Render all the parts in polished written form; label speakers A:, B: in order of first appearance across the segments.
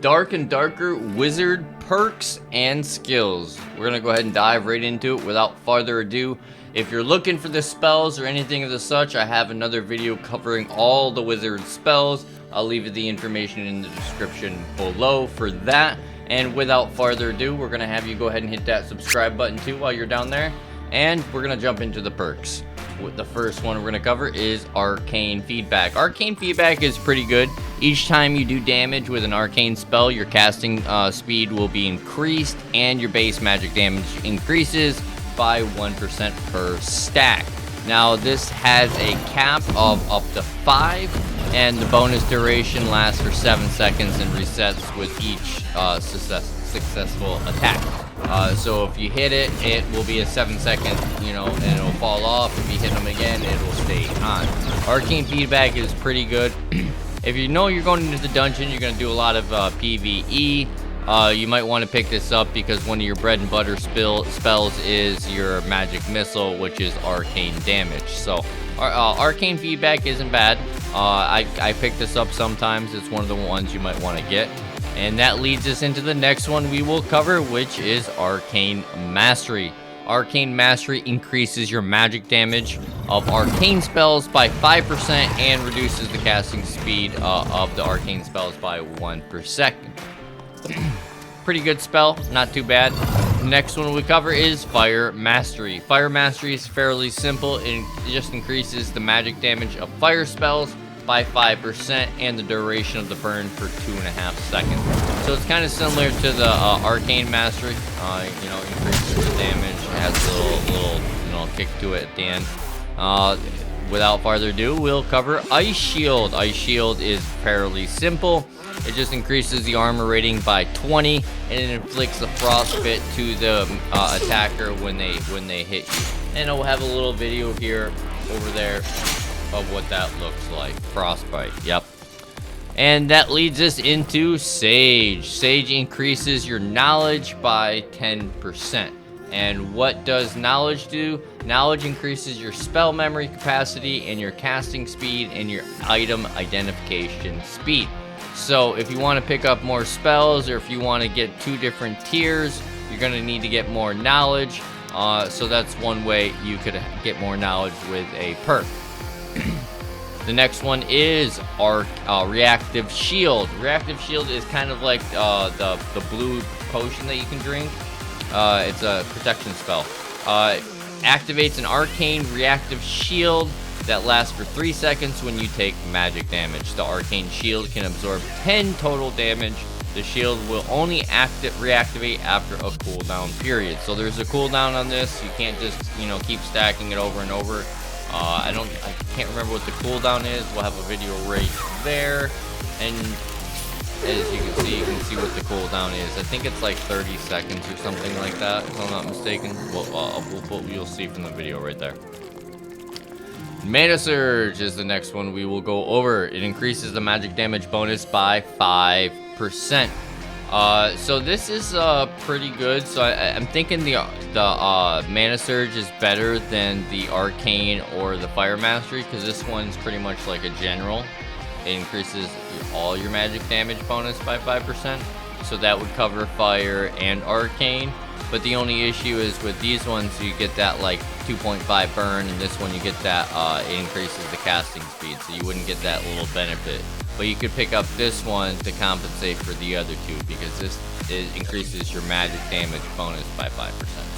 A: Dark and Darker Wizard perks and skills. We're gonna go ahead and dive right into it without further ado. If you're looking for the spells or anything of the such, I have another video covering all the wizard spells. I'll leave you the information in the description below for that. And without further ado, we're gonna have you go ahead and hit that subscribe button too while you're down there. And we're gonna jump into the perks. The first one we're going to cover is Arcane Feedback. Arcane Feedback is pretty good. Each time you do damage with an arcane spell, your casting speed will be increased and your base magic damage increases by 1% per stack. Now this has a cap of up to 5 and the bonus duration lasts for 7 seconds and resets with each successful attack. So if you hit it, it will be a 7-second, and it'll fall off. If you hit them again, it will stay on. Arcane Feedback is pretty good. If you know you're going into the dungeon, you're going to do a lot of PvE. You might want to pick this up because one of your bread and butter spells is your Magic Missile, which is arcane damage. So Arcane Feedback isn't bad. I pick this up sometimes. It's one of the ones you might want to get. And that leads us into the next one we will cover, which is Arcane Mastery. Arcane Mastery increases your magic damage of arcane spells by 5% and reduces the casting speed of the arcane spells by 1 per second. Pretty good spell, not too bad. The next one we cover is Fire Mastery. Fire Mastery is fairly simple. It just increases the magic damage of fire spells by 5% and the duration of the burn for 2.5 seconds. So it's kind of similar to the Arcane Mastery. Increases the damage, has a little kick to it at the end. Without further ado, we'll cover Ice Shield. Ice Shield is fairly simple. It just increases the armor rating by 20 and it inflicts a frostbite to the attacker when they hit you. And I'll have a little video here over there of what that looks like. Frostbite, yep. And that leads us into Sage. Sage increases your knowledge by 10%. And what does knowledge do? Knowledge increases your spell memory capacity and your casting speed and your item identification speed. So if you want to pick up more spells or if you want to get 2 different tiers, you're going to need to get more knowledge. So that's one way you could get more knowledge with a perk. The next one is Reactive Shield. Reactive Shield is kind of like the blue potion that you can drink. It's a protection spell. Activates an arcane reactive shield that lasts for 3 seconds when you take magic damage. The arcane shield can absorb 10 total damage. The shield will only reactivate after a cooldown period. So there's a cooldown on this. You can't just keep stacking it over and over. I can't remember what the cooldown is. We'll have a video right there, and as you can see what the cooldown is. I think it's like 30 seconds or something like that, if I'm not mistaken. You'll see from the video right there. Mana Surge is the next one we will go over. It increases the magic damage bonus by 5%. So this is pretty good. So I'm thinking the Mana Surge is better than the Arcane or the Fire Mastery, because this one's pretty much like a general. It increases all your magic damage bonus by 5%. So that would cover Fire and Arcane. But the only issue is with these ones, you get that like 2.5 burn, and this one you get that it increases the casting speed, so you wouldn't get that little benefit. But you could pick up this one to compensate for the other two, because this increases your magic damage bonus by 5%.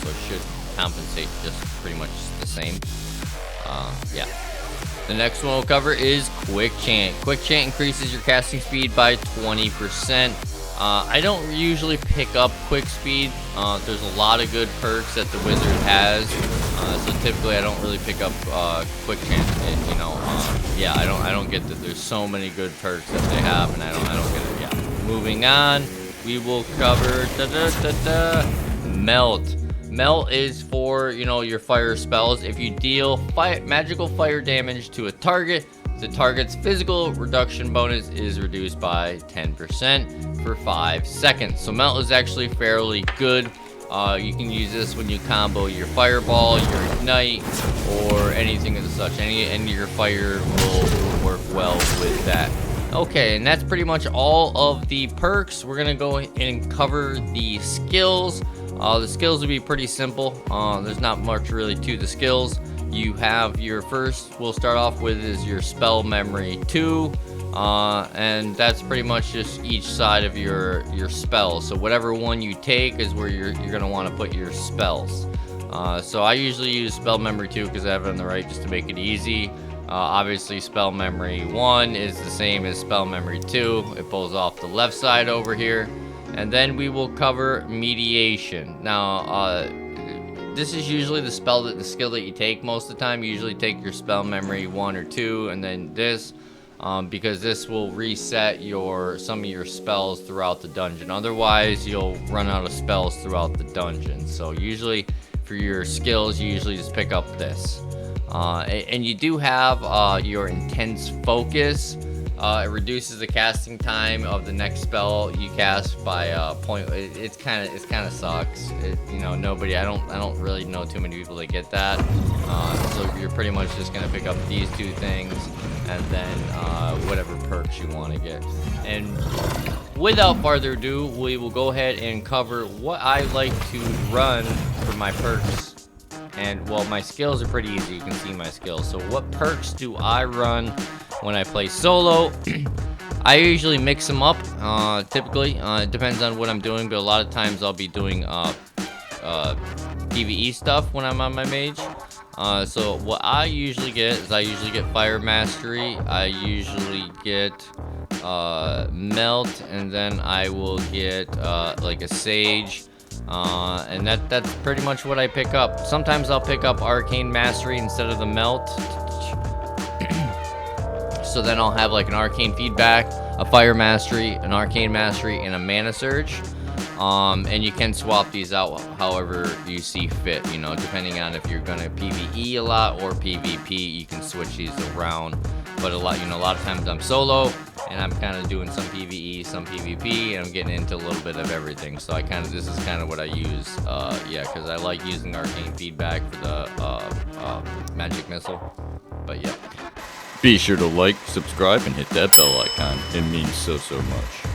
A: So it should compensate just pretty much the same. Yeah. The next one we'll cover is Quick Chant. Quick Chant increases your casting speed by 20%. I don't usually pick up quick speed. There's a lot of good perks that the wizard has, so typically I don't really pick up quick chant. Yeah, I don't get that. There's so many good perks that they have, and I don't get it. Yeah. Moving on, we will cover Melt. Melt is for your fire spells. If you deal magical fire damage to a target, the target's physical reduction bonus is reduced by 10% for 5 seconds. So Melt is actually fairly good. You can use this when you combo your Fireball, your Ignite, or anything of such. Any of your fire will work well with that. Okay, and that's pretty much all of the perks. We're gonna go and cover the skills. The skills will be pretty simple. There's not much really to the skills. You have your first, we'll start off with, is your spell memory 2. And that's pretty much just each side of your spells. So whatever one you take is where you're gonna want to put your spells. So I usually use spell memory 2 because I have it on the right just to make it easy. Obviously spell memory 1 is the same as spell memory 2. It pulls off the left side over here. And then we will cover mediation. Now, this is usually the skill that you take most of the time. You usually take your spell memory 1 or 2 and then this. Because this will reset some of your spells throughout the dungeon. Otherwise, you'll run out of spells throughout the dungeon. So usually for your skills, you usually just pick up this. And you do have your intense focus. It reduces the casting time of the next spell you cast by a point. It kind of sucks. I don't really know too many people that get that. So you're pretty much just gonna pick up these two things, and then whatever perks you want to get. And without further ado, we will go ahead and cover what I like to run for my perks. And well, my skills are pretty easy. You can see my skills. So what perks do I run when I play solo? I usually mix them up. Typically, it depends on what I'm doing, but a lot of times I'll be doing PvE stuff when I'm on my mage. So what I usually get is Fire Mastery. I usually get Melt, and then I will get like a Sage. And that's pretty much what I pick up. Sometimes I'll pick up Arcane Mastery instead of the Melt. So then I'll have like an Arcane Feedback, a Fire Mastery, an Arcane Mastery, and a Mana Surge. And you can swap these out however you see fit, depending on if you're gonna PvE a lot or PvP, you can switch these around. But a lot of times I'm solo and I'm kind of doing some PvE, some PvP, and I'm getting into a little bit of everything. So this is kind of what I use, because I like using Arcane Feedback for the magic missile. But yeah.
B: Be sure to like, subscribe, and hit that bell icon. It means so much.